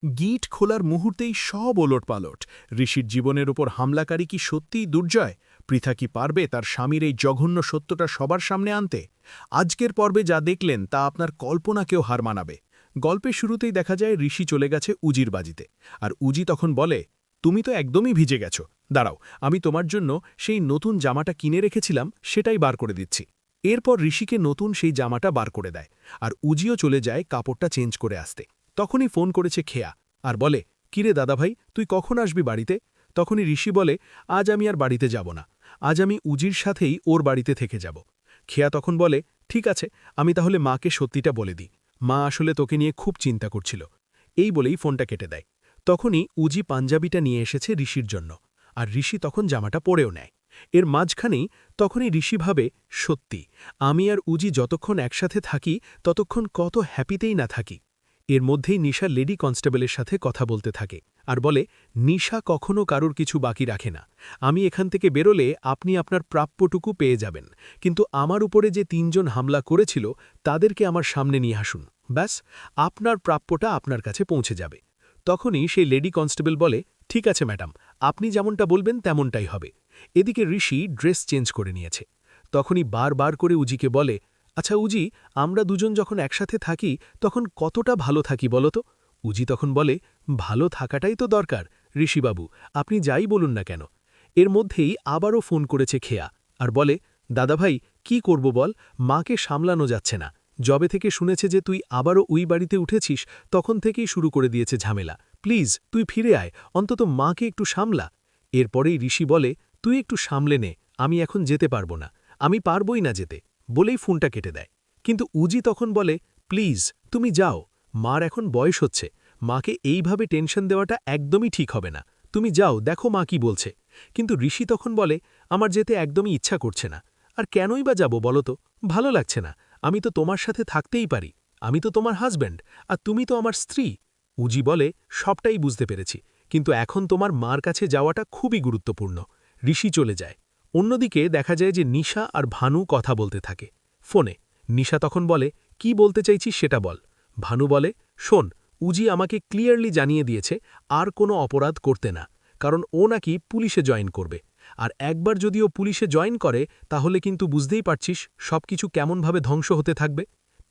গিট খোলার মুহূর্তেই সব ওলটপালট। ঋষির জীবনের ওপর হামলাকারী কি সত্যিই দুর্জয়? পৃথা কি পারবে তার স্বামীর এই জঘন্য সত্যটা সবার সামনে আনতে? আজকের পর্বে যা দেখলেন তা আপনার কল্পনাকেও হার মানাবে। গল্পের শুরুতেই দেখা যায় ঋষি চলে গেছে উজির বাজিতে। আর উজি তখন বলে, তুমি তো একদমই ভিজে গেছো, দাঁড়াও, আমি তোমার জন্য সেই নতুন জামাটা কিনে রেখেছিলাম সেটাই বার করে দিচ্ছি। এরপর ঋষিকে নতুন সেই জামাটা বার করে দেয়। আর উজিও চলে যায় কাপড়টা চেঞ্জ করে আসতে। তখনই ফোন করেছে খেয়া আর বলে, কিরে দাদাভাই, তুই কখন আসবি বাড়িতে? তখনই ঋষি বলে, আজ আমি আর বাড়িতে যাব না, আজ আমি উজির সাথেই ওর বাড়িতে থেকে যাব। খেয়া তখন বলে, ঠিক আছে, আমি তাহলে মাকে সত্যিটা বলে দিই। মা আসলে তোকে নিয়ে খুব চিন্তা করছিল। এই বলেই ফোনটা কেটে দেয়। তখনই উজি পাঞ্জাবিটা নিয়ে এসেছে ঋষির জন্য। আর ঋষি তখন জামাটা পরেও নেয়। এর মাঝখানেই তখনই ঋষি ভাবে, সত্যি, আমি আর উজি যতক্ষণ একসাথে থাকি ততক্ষণ কত হ্যাপিতেই না থাকি। এর মধ্যেই নিশা লেডি কনস্টেবলের সাথে কথা বলতে থাকে আর বলে, নিশা কখনো কারুর কিছু বাকি রাখে না। আমি এখান থেকে বেরোলে আপনি আপনার প্রাপ্যটুকু পেয়ে যাবেন, কিন্তু আমার উপরে যে তিনজন হামলা করেছিল তাদেরকে আমার সামনে নিয়ে আসুন, ব্যাস, আপনার প্রাপ্যটা আপনার কাছে পৌঁছে যাবে। তখনই সেই লেডি কনস্টেবল বলে, ঠিক আছে ম্যাডাম, আপনি যেমনটা বলবেন তেমনটাই হবে। এদিকে ঋষি ড্রেস চেঞ্জ করে নিয়েছে। তখনই বারবার করে উজিকে বলে, আচ্ছা উজি, আমরা দুজন যখন একসাথে থাকি তখন কতটা ভালো থাকি বলো তো? উজি তখন বলে, ভালো থাকাটাই তো দরকার ঋষিবাবু, আপনি যাই বলুন না কেন। এর মধ্যেই আবারও ফোন করেছে খেয়া আর বলে, দাদাভাই, কি করব বল, মাকে সামলানো যাচ্ছে না। যবে থেকে শুনেছে যে তুই আবারও ওই বাড়িতে উঠেছিস তখন থেকেই শুরু করে দিয়েছে ঝামেলা। প্লিজ তুই ফিরে আয়, অন্তত মাকে একটু সামলা। এরপরেই ঋষি বলে, তুই একটু সামলে নে, আমি এখন যেতে পারবো না, আমি পারবই না যেতে, বলেই ফোনটা কেটে দেয়। কিন্তু উজি তখন বলে, প্লিজ তুমি যাও, মার এখন বয়স হচ্ছে, মাকে এইভাবে টেনশন দেওয়াটা একদমই ঠিক হবে না, তুমি যাও, দেখো মা কি বলছে। কিন্তু ঋষি তখন বলে, আমার যেতে একদমই ইচ্ছা করছে না। আর কেনই বা যাব বলো তো, ভালো লাগছে না, আমি তো তোমার সাথে থাকতেই পারি, আমি তো তোমার হাজব্যান্ড, আর তুমি তো আমার স্ত্রী। উজি বলে, সবটাই বুঝতে পেরেছি, কিন্তু এখন তোমার মার কাছে যাওয়াটা খুবই গুরুত্বপূর্ণ। ঋষি চলে যায়। অন্যদিকে দেখা যায় যে নিশা আর ভানু কথা বলতে থাকে ফোনে। নিশা তখন বলে, কি বলতে চাইছিস সেটা বল। ভানু বলে, শোন, উজি আমাকে ক্লিয়ারলি জানিয়ে দিয়েছে আর কোনো অপরাধ করতে না, কারণ ও নাকি পুলিশে জয়েন করবে। আর একবার যদি ও পুলিশে জয়েন করে তাহলে কিন্তু বুঝতেই পারছিস সবকিছু কেমনভাবে ধ্বংস হতে থাকবে।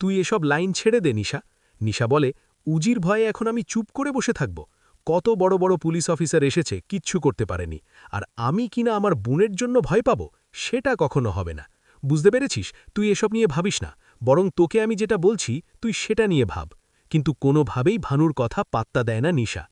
তুই এসব লাইন ছেড়ে দে নিশা। নিশা বলে, উজির ভয়ে এখন আমি চুপ করে বসে থাকব? কত বড় বড় পুলিশ অফিসার এসেছে, কিচ্ছু করতে পারেনি, আর আমি কিনা আমার বোনের জন্য ভয় পাব? সেটা কখনো হবে না। বুঝতে পেরেছিস, তুই এসব নিয়ে ভাবিস না, বরং তোকে আমি যেটা বলছি তুই সেটা নিয়ে ভাব। কিন্তু কোনোভাবেই ভানুর কথা পাত্তা দেয় না নিশা।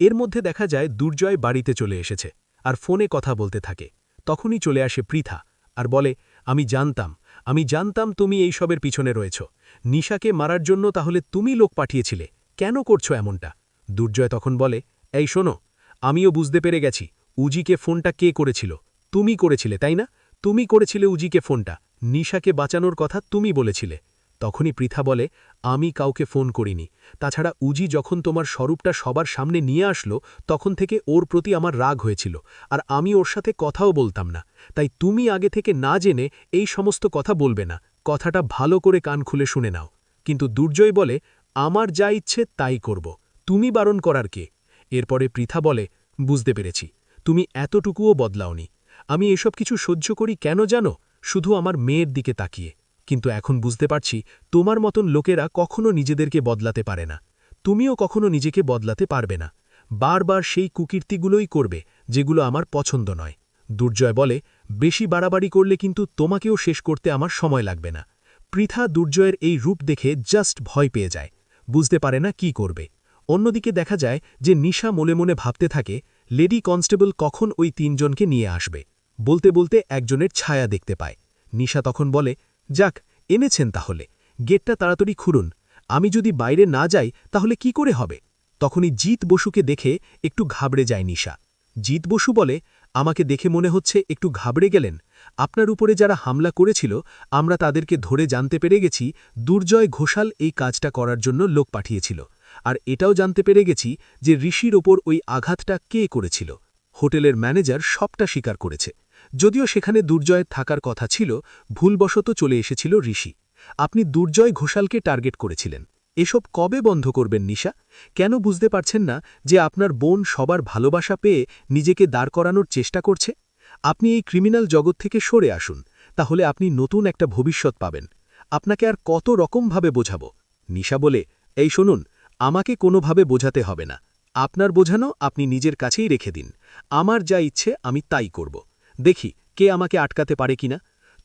এর মধ্যে দেখা যায় দুর্জয় বাড়িতে চলে এসেছে আর ফোনে কথা বলতে থাকে। তখনই চলে আসে পৃথা আর বলে, আমি জানতাম তুমি এই সবের পিছনে রয়েছ। নিশাকে মারার জন্য তাহলে তুমি লোক পাঠিয়েছিলে, কেন করছো এমনটা? দুর্জয় তখন বলে, এই শোনো, আমিও বুঝতে পেরে গেছি উজিকে ফোনটা কে করেছিল। তুমি করেছিলে, তাই না? তুমি করেছিলে উজিকে ফোনটা, নিশাকে বাঁচানোর কথা তুমি বলেছিলে। তখনই পৃথা বলে, আমি কাউকে ফোন করিনি, তাছাড়া উজি যখন তোমার স্বরূপটা সবার সামনে নিয়ে আসলো তখন থেকে ওর প্রতি আমার রাগ হয়েছিল, আর আমি ওর সাথে কথাও বলতাম না। তাই তুমি আগে থেকে না জেনে এই সমস্ত কথা বলবে না, কথাটা ভালো করে কান খুলে শুনে নাও। কিন্তু দুর্জয় বলে, আমার যা ইচ্ছে তাই করব, তুমি বারণ করার কে? এরপরে পৃথা বলে, বুঝতে পেরেছি, তুমি এতটুকুও বদলাওনি। আমি এসব কিছু সহ্য করি কেন জানো? শুধু আমার মেয়ের দিকে তাকিয়ে। কিন্তু এখন বুঝতে পারছি তোমার মতন লোকেরা কখনো নিজেদেরকে বদলাতে পারে না। তুমিও কখনো নিজেকে বদলাতে পারবে না, বারবার সেই কুকীর্তিগুলোই করবে যেগুলো আমার পছন্দ নয়। দুর্জয় বলে, বেশি বাড়াবাড়ি করলে কিন্তু তোমাকেও শেষ করতে আমার সময় লাগবে না। পৃথা দুর্জয়ের এই রূপ দেখে জাস্ট ভয় পেয়ে যায়, বুঝতে পারে না কি করবে। অন্যদিকে দেখা যায় যে নিশা মনে মনে ভাবতে থাকে, লেডি কনস্টেবল কখন ওই তিনজনকে নিয়ে আসবে। বলতে বলতে একজনের ছায়া দেখতে পায়। নিশা তখন বলে, যাক, এনেছেন তাহলে, গেটটা তাড়াতাড়ি খুলুন, আমি যদি বাইরে না যাই তাহলে কি করে হবে? তখনই জিত বসুকে দেখে একটু ঘাবড়ে যায় নিশা। জিত বসু বলে, আমাকে দেখে মনে হচ্ছে একটু ঘাবড়ে গেলেন। আপনার উপরে যারা হামলা করেছিল আমরা তাদেরকে ধরে জানতে পেরে গেছি দুর্জয় ঘোষাল এই কাজটা করার জন্য লোক পাঠিয়েছিল, আর এটাও জানতে পেরে গেছি যে ঋষির ওপর ওই আঘাতটা কে করেছিল। হোটেলের ম্যানেজার সবটা স্বীকার করেছে, যদিও সেখানে দুর্জয়ের থাকার কথা ছিল, ভুলবশত চলে এসেছিল ঋষি। আপনি দুর্জয় ঘোষালকে টার্গেট করেছিলেন। এসব কবে বন্ধ করবেন নিশা? কেন বুঝতে পারছেন না যে আপনার বোন সবার ভালোবাসা পেয়ে নিজেকে দাঁড় করানোর চেষ্টা করছে? আপনি এই ক্রিমিনাল জগৎ থেকে সরে আসুন, তাহলে আপনি নতুন একটা ভবিষ্যৎ পাবেন। আপনাকে আর কত রকমভাবে বোঝাবো? নিশা বলে, এই শুনুন, আমাকে কোনোভাবে বোঝাতে হবে না। আপনার বোঝানো আপনি নিজের কাছেই রেখে দিন। আমার যা ইচ্ছে আমি তাই করব। দেখি কে আমাকে আটকাতে পারে কিনা।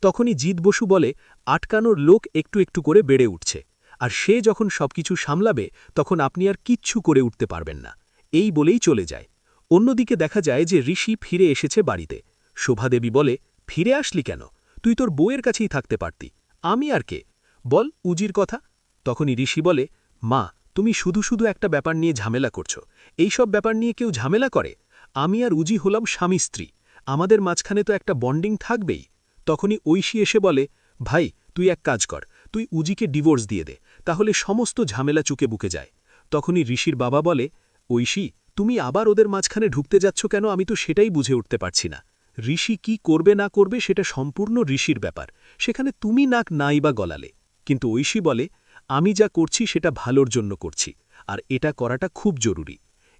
তখনই জিৎ বসু বলে, আটকানোর লোক একটু একটু করে বেড়ে উঠছে, আর সে যখন সবকিছু সামলাবে তখন আপনি আর কিচ্ছু করে উঠতে পারবেন না। এই বলেই চলে যায়। অন্যদিকে দেখা যায় যে ঋষি ফিরে এসেছে বাড়িতে। শোভাদেবী বলে, ফিরে আসলি কেন? তুই তোর বউয়ের কাছেই থাকতে পারতি। আমি আর কে? বল উজির কথা। তখনই ঋষি বলে, মা, তুমি শুধু শুধু একটা ব্যাপার নিয়ে ঝামেলা করছো। এইসব ব্যাপার নিয়ে কেউ ঝামেলা করে? আমি আর উজি হলাম স্বামী স্ত্রী, আমাদের মাঝখানে তো একটা বন্ডিং থাকবেই। তখনই ঐশী এসে বলে, ভাই তুই এক কাজ কর, তুই উজিকে ডিভোর্স দিয়ে দে, তাহলে সমস্ত ঝামেলা চুকে বুকে যায়। তখনই ঋষির বাবা বলে, ঐশী, তুমি আবার ওদের মাঝখানে ঢুকতে যাচ্ছ কেন? আমি তো সেটাই বুঝে উঠতে পারছি না। ঋষি কি করবে না করবে সেটা সম্পূর্ণ ঋষির ব্যাপার, সেখানে তুমি নাক নাই বা গলালে। কিন্তু ঐশী বলে, আমি যা করছি সেটা ভালোর জন্য করছি, আর এটা করাটা খুব জরুরি।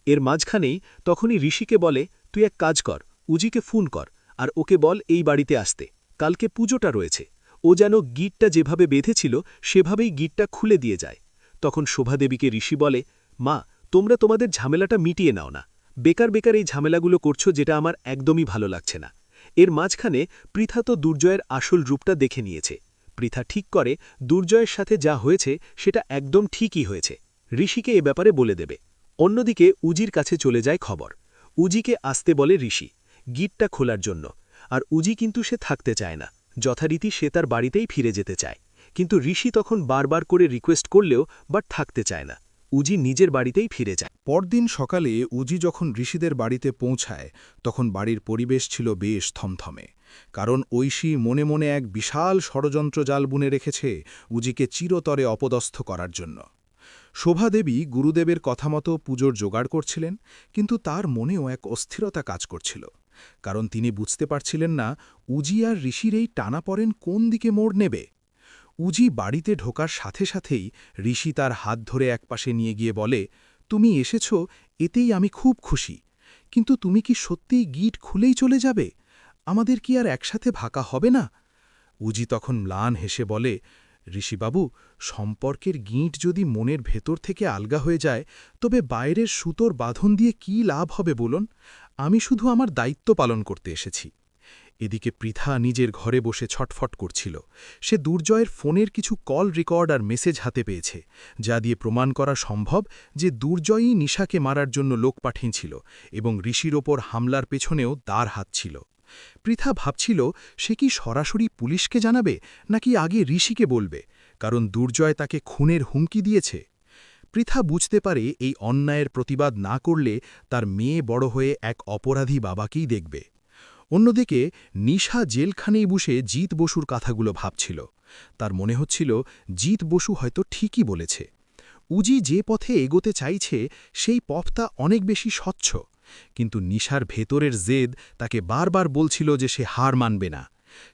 এর মাঝখানেই তখনই ঋষিকে বলে, তুই এক কাজ কর, উজিকে ফোন কর, আর ওকে বল এই বাড়িতে আসতে, কালকে পুজোটা রয়েছে। ও যেন গিটটা যেভাবে বেঁধেছিল সেভাবেই গিটটা খুলে দিয়ে যায়। তখন শোভাদেবীকে ঋষি বলে, মা, তোমরা তোমাদের ঝামেলাটা মিটিয়ে নাও না। বেকার বেকার এই ঝামেলাগুলো করছো, যেটা আমার একদমই ভালো লাগছে না। এর মাঝখানে পৃথা তো দুর্জয়ের আসল রূপটা দেখে নিয়েছে। পৃথা ঠিক করে দুর্জয়ের সাথে যা হয়েছে সেটা একদম ঠিকই হয়েছে, ঋষিকে এ ব্যাপারে বলে দেবে। অন্যদিকে উজির কাছে চলে যায় খবর। উজিকে আসতে বলে ঋষি গিটটা খোলার জন্য, আর উজি কিন্তু সে থাকতে চায় না। যথারীতি সে তার বাড়িতেই ফিরে যেতে চায়, কিন্তু ঋষি তখন বারবার করে রিকোয়েস্ট করলেও বাট থাকতে চায় না। উজি নিজের বাড়িতেই ফিরে যায়। পরদিন সকালে উজি যখন ঋষিদের বাড়িতে পৌঁছায় তখন বাড়ির পরিবেশ ছিল বেশ থমথমে, কারণ ঐশী মনে মনে এক বিশাল ষড়যন্ত্র জাল বুনে রেখেছে উজিকে চিরতরে অপদস্থ করার জন্য। শোভাদেবী গুরুদেবের কথা মতো পুজোর জোগাড় করছিলেন, কিন্তু তার মনেও এক অস্থিরতা কাজ করছিল, কারণ তিনি বুঝতে পারছিলেন না উজি আর ঋষির এই টানাপড়েন কোন দিকে মোড় নেবে। উজি বাড়িতে ঢোকার সাথে সাথেই ঋষি তার হাত ধরে একপাশে নিয়ে গিয়ে বলে, তুমি এসেছ, এতেই আমি খুব খুশি, কিন্তু তুমি কি সত্যিই গিট খুলেই চলে যাবে? আমাদের কি আর একসাথে ভাকা হবে না? উজি তখন ম্লান হেসে বলে, ঋষিবাবু, সম্পর্কের গিঁট যদি মনের ভেতর থেকে আলগা হয়ে যায় তবে বাইরের সুতোর বাঁধন দিয়ে কি লাভ হবে বলুন? আমি শুধু আমার দায়িত্ব পালন করতে এসেছি। এদিকে পৃথা নিজের ঘরে বসে ছটফট করছিল। সে দুর্জয়ের ফোনের কিছু কল রেকর্ড আর মেসেজ হাতে পেয়েছে, যা দিয়ে প্রমাণ করা সম্ভব যে দুর্জয়ই নিশাকে মারার জন্য লোক পাঠিয়েছিল এবং ঋষির ওপর হামলার পেছনেও তার হাত ছিল। পৃথা ভাবছিল সে কি সরাসরি পুলিশকে জানাবে নাকি আগে ঋষিকে বলবে, কারণ দুর্জয় তাকে খুনের হুমকি দিয়েছে। পৃথা বুঝতে পারে এই অন্যায়ের প্রতিবাদ না করলে তার মেয়ে বড় হয়ে এক অপরাধী বাবাকেই দেখবে। অন্যদিকে নিশা জেলখানেই বসে জিৎ বসুর কথাগুলো ভাবছিল। তার মনে হচ্ছিল জিৎ বসু হয়তো ঠিকই বলেছে। উজি যে পথে এগোতে চাইছে সেই পথটা অনেক বেশি স্বচ্ছ, কিন্তু নিশার ভেতরের জেদ তাকে বারবার বলছিল যে সে হার মানবে না।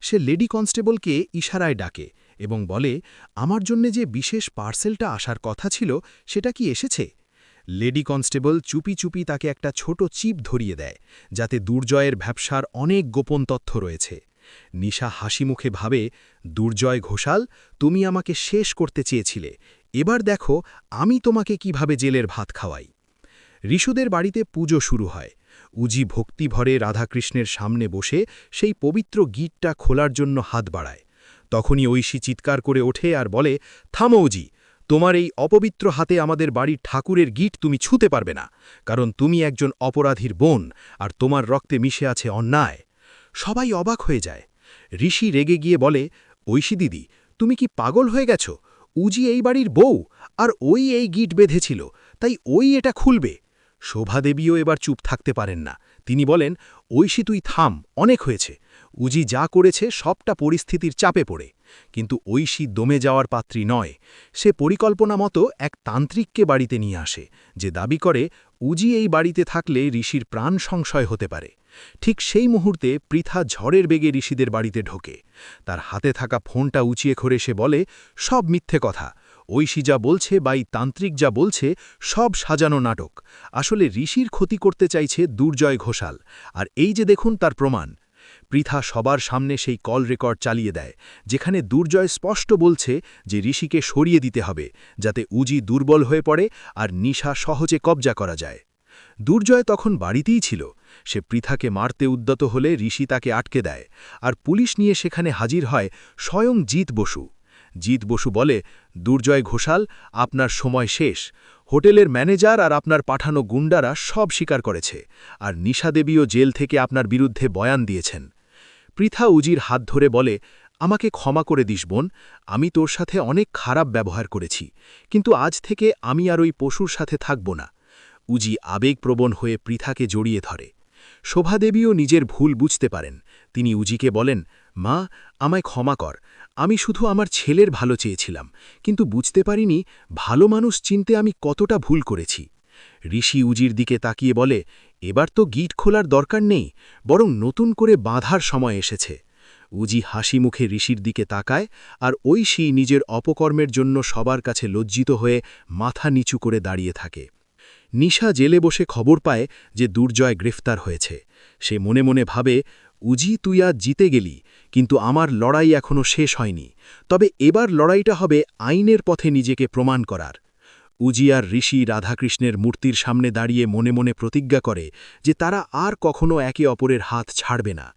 সে লেডি কনস্টেবলকে ইশারায় ডাকে এবং বলে, আমার জন্যে যে বিশেষ পার্সেলটা আসার কথা ছিল সেটা কি এসেছে? লেডি কনস্টেবল চুপি চুপি তাকে একটা ছোট চিপ ধরিয়ে দেয়, যাতে দুর্জয়ের ব্যবসার অনেক গোপন তথ্য রয়েছে। নিশা হাসি মুখে ভাবে, দুর্জয় ঘোষাল, তুমি আমাকে শেষ করতে চেয়েছিলে, এবার দেখো আমি তোমাকে কিভাবে জেলের ভাত খাওয়াই। ঋষুদের বাড়িতে পুজো শুরু হয়। উজি ভক্তিভরে রাধাকৃষ্ণের সামনে বসে সেই পবিত্র গিটটা খোলার জন্য হাত বাড়ায়। তখনই ঐশী চিৎকার করে ওঠে আর বলে, থামো উজি, তোমার এই অপবিত্র হাতে আমাদের বাড়ির ঠাকুরের গিট তুমি ছুঁতে পারবে না, কারণ তুমি একজন অপরাধীর বোন আর তোমার রক্তে মিশে আছে অন্যায়। সবাই অবাক হয়ে যায়। ঋষি রেগে গিয়ে বলে, ঐশী দিদি, তুমি কি পাগল হয়ে গেছ? উজি এই বাড়ির বউ, আর ওই এই গিট বেঁধেছিল, তাই ওই এটা খুলবে। শোভাদেবীও এবার চুপ থাকতে পারেন না। তিনি বলেন, ঐশী তুই থাম, অনেক হয়েছে। উজি যা করেছে সবটা পরিস্থিতির চাপে পড়ে, কিন্তু ঐশী দমে যাওয়ার পাত্রী নয়। সে পরিকল্পনা মতো এক তান্ত্রিককে বাড়িতে নিয়ে আসে, যে দাবি করে উজি এই বাড়িতে থাকলে ঋষির প্রাণ সংশয় হতে পারে। ঠিক সেই মুহূর্তে পৃথা ঝড়ের বেগে ঋষিদের বাড়িতে ঢোকে। তার হাতে থাকা ফোনটা উঁচিয়ে করে সে বলে, সব মিথ্যে কথা, ঐশী যা বলছে বা এই তান্ত্রিক যা বলছে সব সাজানো নাটক। আসলে ঋষির ক্ষতি করতে চাইছে দুর্জয় ঘোষাল, আর এই যে দেখুন তার প্রমাণ। পৃথা সবার সামনে সেই কল রেকর্ড চালিয়ে দেয়, যেখানে দুর্জয় স্পষ্ট বলছে যে ঋষিকে সরিয়ে দিতে হবে, যাতে উজি দুর্বল হয়ে পড়ে আর নিশা সহজে কবজা করা যায়। দুর্জয় তখন বাড়িতেই ছিল। সে পৃথাকে মারতে উদ্যত হলে ঋষি তাকে আটকে দেয়, আর পুলিশ নিয়ে সেখানে হাজির হয় স্বয়ং জিৎ বসু। জিৎ বসু বলে, দুর্জয় ঘোষাল, আপনার সময় শেষ। হোটেলের ম্যানেজার আর আপনার পাঠানো গুন্ডারা সব স্বীকার করেছে, আর নিশা দেবীও জেল থেকে আপনার বিরুদ্ধে বয়ান দিয়েছেন। পৃথা উজির হাত ধরে বলে, আমাকে ক্ষমা করে দিস বোন, আমি তোর সাথে অনেক খারাপ ব্যবহার করেছি, কিন্তু আজ থেকে আমি আর ওই পশুর সাথে থাকব না। উজি আবেগপ্রবণ হয়ে পৃথাকে জড়িয়ে ধরে। শোভাদেবীও নিজের ভুল বুঝতে পারেন। তিনি উজিকে বলেন, মা, আমায় ক্ষমা কর, আমি শুধু আমার ছেলের ভালো চেয়েছিলাম, কিন্তু বুঝতে পারিনি ভালো মানুষ চিনতে আমি কতটা ভুল করেছি। ঋষি উজির দিকে তাকিয়ে বলে, এবার তো গিট খোলার দরকার নেই, বরং নতুন করে বাঁধার সময় এসেছে। উজি হাসি মুখে ঋষির দিকে তাকায়, আর ঐশী নিজের অপকর্মের জন্য সবার কাছে লজ্জিত হয়ে মাথা নিচু করে দাঁড়িয়ে থাকে। নিশা জেলে বসে খবর পায় যে দুর্জয় গ্রেফতার হয়েছে। সে মনে মনে ভাবে, উজি তুই আজ জিতে গেলি, কিন্তু আমার লড়াই এখনও শেষ হয়নি। তবে এবার লড়াইটা হবে আইনের পথে নিজেকে প্রমাণ করার। উজি আর ঋষি রাধাকৃষ্ণের মূর্তির সামনে দাঁড়িয়ে মনে মনে প্রতিজ্ঞা করে যে তারা আর কখনো একে অপরের হাত ছাড়বে না।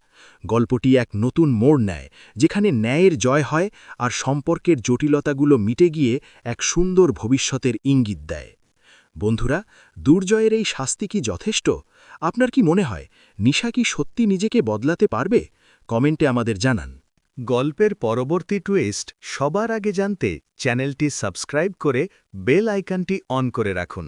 গল্পটি এক নতুন মোড় নেয়, যেখানে ন্যায়ের জয় হয় আর সম্পর্কের জটিলতাগুলো মিটে গিয়ে এক সুন্দর ভবিষ্যতের ইঙ্গিত দেয়। বন্ধুরা, দুর্জয়ের এই শাস্তি কি যথেষ্ট? আপনার কি মনে হয় নিশা কি সত্যি নিজেকে বদলাতে পারবে? কমেন্টে আমাদের জানান। গল্পের পরবর্তী টুইস্ট সবার আগে জানতে চ্যানেলটি সাবস্ক্রাইব করে বেল আইকনটি অন করে রাখুন।